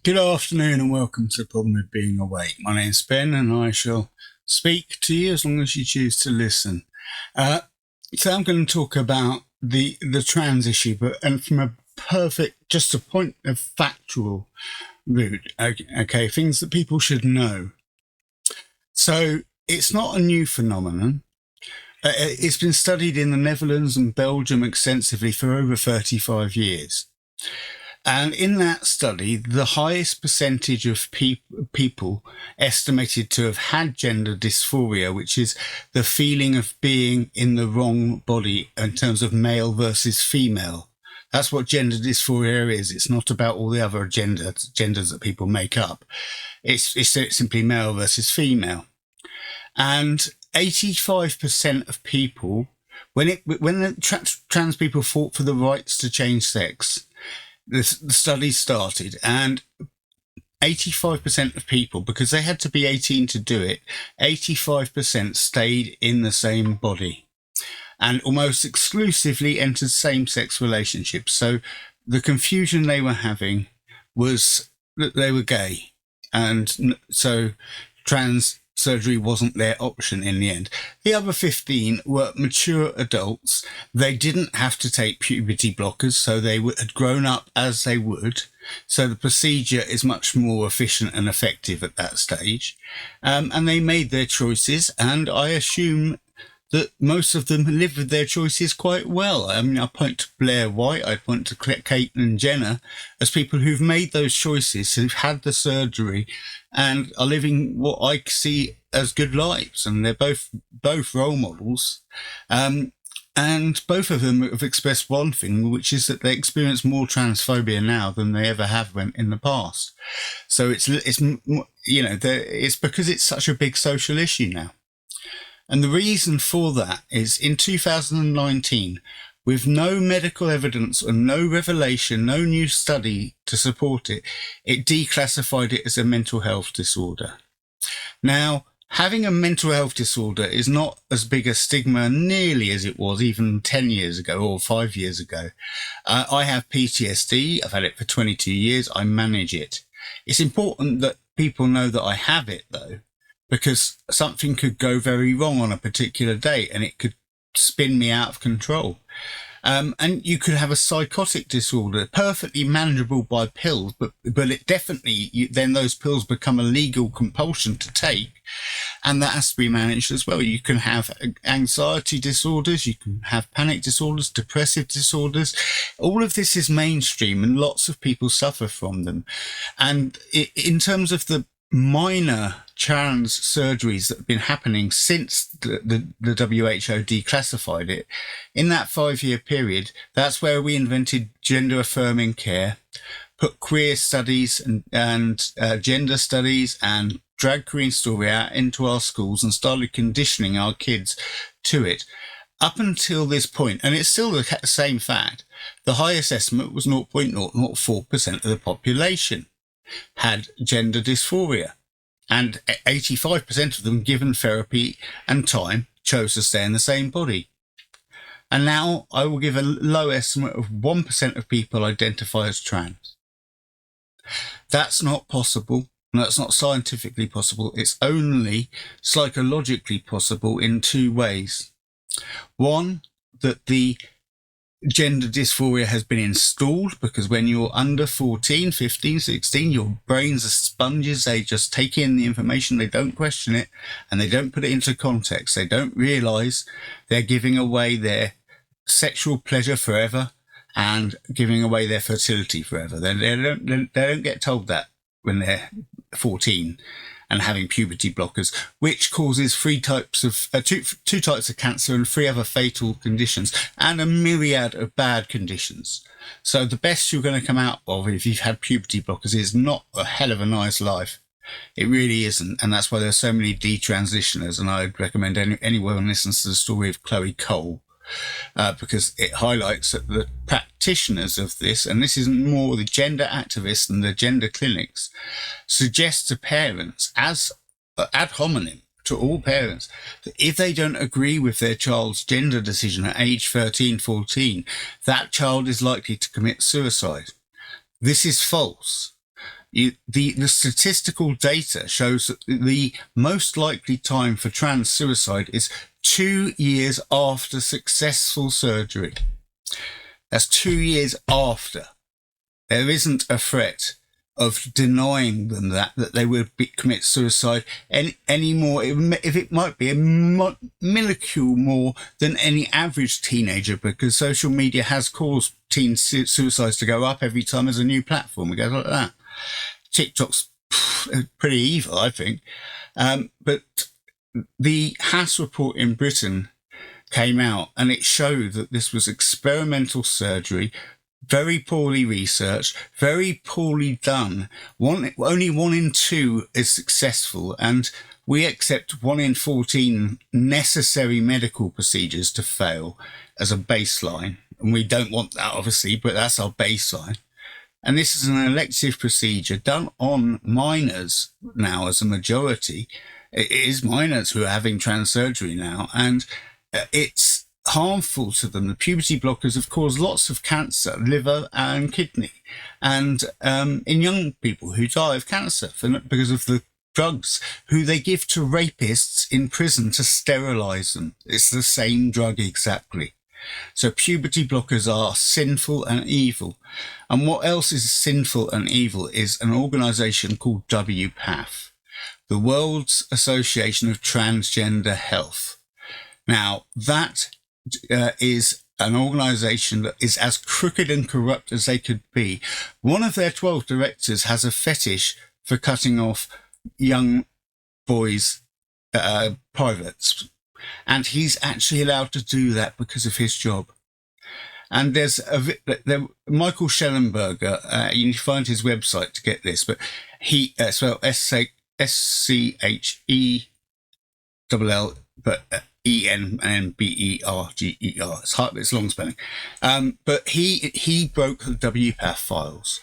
Good afternoon and welcome to The Problem with Being Awake. My name's Ben and I shall speak to you as long as you choose to listen. So I'm going to talk about the trans issue, and from just a point of factual route. Okay, things that people should know. So it's not a new phenomenon. It's been studied in the Netherlands and Belgium extensively for over 35 years. And in that study, the highest percentage of people estimated to have had gender dysphoria, which is the feeling of being in the wrong body in terms of male versus female. That's what gender dysphoria is. It's not about all the other genders that people make up. It's simply male versus female. And 85% of people, when the trans people fought for the rights to change sex, the study started, and 85% of people, because they had to be 18 to do it, 85% stayed in the same body and almost exclusively entered same-sex relationships. So the confusion they were having was that they were gay, and so trans surgery wasn't their option in the end. The other 15 were mature adults. They didn't have to take puberty blockers, so they had grown up as they would. So the procedure is much more efficient and effective at that stage. And they made their choices, and I assume that most of them live with their choices quite well. I mean, I point to Blair White, I point to Kate and Jenner as people who've made those choices, who've had the surgery and are living what I see as good lives. And they're both role models. And both of them have expressed one thing, which is that they experience more transphobia now than they ever have in the past. So it's because it's such a big social issue now. And the reason for that is in 2019, with no medical evidence and no revelation, no new study to support it, it declassified it as a mental health disorder. Now, having a mental health disorder is not as big a stigma nearly as it was even 10 years ago or 5 years ago. I have PTSD. I've had it for 22 years. I manage it. It's important that people know that I have it, though, because something could go very wrong on a particular day and it could spin me out of control. And you could have a psychotic disorder, perfectly manageable by pills, but it definitely, then those pills become a legal compulsion to take, and that has to be managed as well. You can have anxiety disorders, you can have panic disorders, depressive disorders. All of this is mainstream and lots of people suffer from them. And in terms of the minor trans surgeries that have been happening since the WHO declassified it, in that 5-year period, that's where we invented gender-affirming care, put queer studies and gender studies and drag queen story out into our schools and started conditioning our kids to it. Up until this point, and it's still the same fact, the highest estimate was 0.004% of the population had gender dysphoria, and 85% of them, given therapy and time, chose to stay in the same body. And now I will give a low estimate of 1% of people identify as trans. That's not possible, and that's not scientifically possible. It's only psychologically possible in two ways. One, that the gender dysphoria has been installed, because when you're under 14, 15, 16, your brains are sponges. They just take in the information, they don't question it, and they don't put it into context. They don't realize they're giving away their sexual pleasure forever and giving away their fertility forever. They don't get told that when they're 14 and having puberty blockers, which causes two types of cancer and 3 other fatal conditions and a myriad of bad conditions. So the best you're going to come out of if you've had puberty blockers is not a hell of a nice life. It really isn't. And that's why there's so many detransitioners. And I'd recommend anyone listens to the story of Chloe Cole, because it highlights that the practitioners of this, and this isn't more the gender activists and the gender clinics, suggest to parents, as ad hominem to all parents, that if they don't agree with their child's gender decision at age 13, 14, that child is likely to commit suicide. This is false. The statistical data shows that the most likely time for trans suicide is 2 years after successful surgery. That's 2 years after. There isn't a threat of denying them that they will commit suicide any more, if it might be a minuscule more than any average teenager, because social media has caused teen suicides to go up every time there's a new platform. It goes like that. TikTok's pretty evil, I think. But the Haas report in Britain came out and it showed that this was experimental surgery, very poorly researched, very poorly done. Only 1 in 2 is successful, and we accept 1 in 14 necessary medical procedures to fail as a baseline. And we don't want that, obviously, but that's our baseline. And this is an elective procedure done on minors now as a majority. It is minors who are having trans surgery now, and it's harmful to them. The puberty blockers have caused lots of cancer, liver and kidney, and in young people who die of cancer because of the drugs who they give to rapists in prison to sterilize them. It's the same drug exactly. So puberty blockers are sinful and evil. And what else is sinful and evil is an organization called WPATH, the World's Association of Transgender Health. Now, that is an organization that is as crooked and corrupt as they could be. One of their 12 directors has a fetish for cutting off young boys' privates. And he's actually allowed to do that because of his job. And there's Michael Schellenberger, you need to find his website to get this, but he, spelled SCHELL, but ENBERGER. It's hard, it's long spelling. But he broke the WPATH files,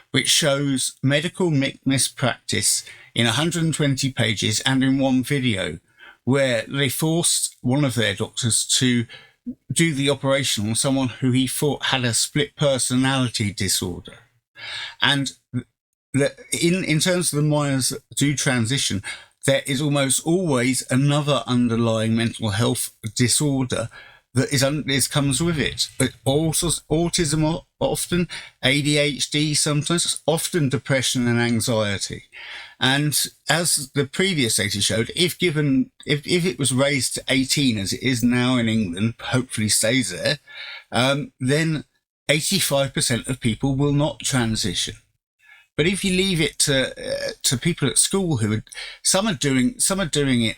which shows medical mispractice in 120 pages and in one video, where they forced one of their doctors to do the operation on someone who he thought had a split personality disorder. And in terms of the minors that do transition, there is almost always another underlying mental health disorder that comes with it. But also autism often, ADHD sometimes, often depression and anxiety. And as the previous data showed, if it was raised to 18 as it is now in England, hopefully stays there, then 85% of people will not transition. But if you leave it to people at school some are doing it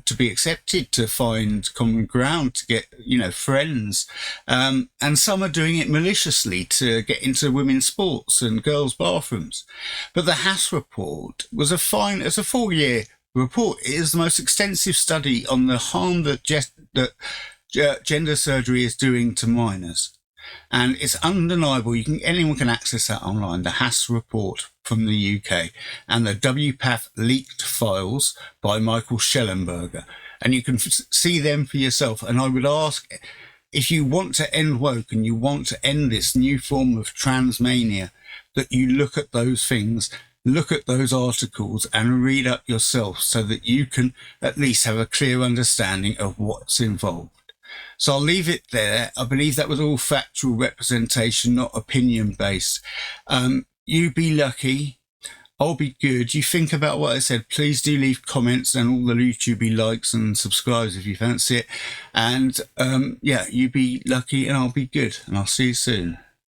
to be accepted, to find common ground, to get, friends. And some are doing it maliciously to get into women's sports and girls' bathrooms. But the Haas report was it's a 4-year report. It is the most extensive study on the harm that gender surgery is doing to minors. And it's undeniable. Anyone can access that online. The Haas report from the UK and the WPATH leaked files by Michael Schellenberger. And you can see them for yourself. And I would ask, if you want to end woke and you want to end this new form of transmania, that you look at those things, look at those articles and read up yourself so that you can at least have a clear understanding of what's involved. So I'll leave it there. I believe that was all factual representation, not opinion-based. You be lucky. I'll be good. You think about what I said. Please do leave comments and all the YouTube likes and subscribes if you fancy it. And you be lucky and I'll be good. And I'll see you soon.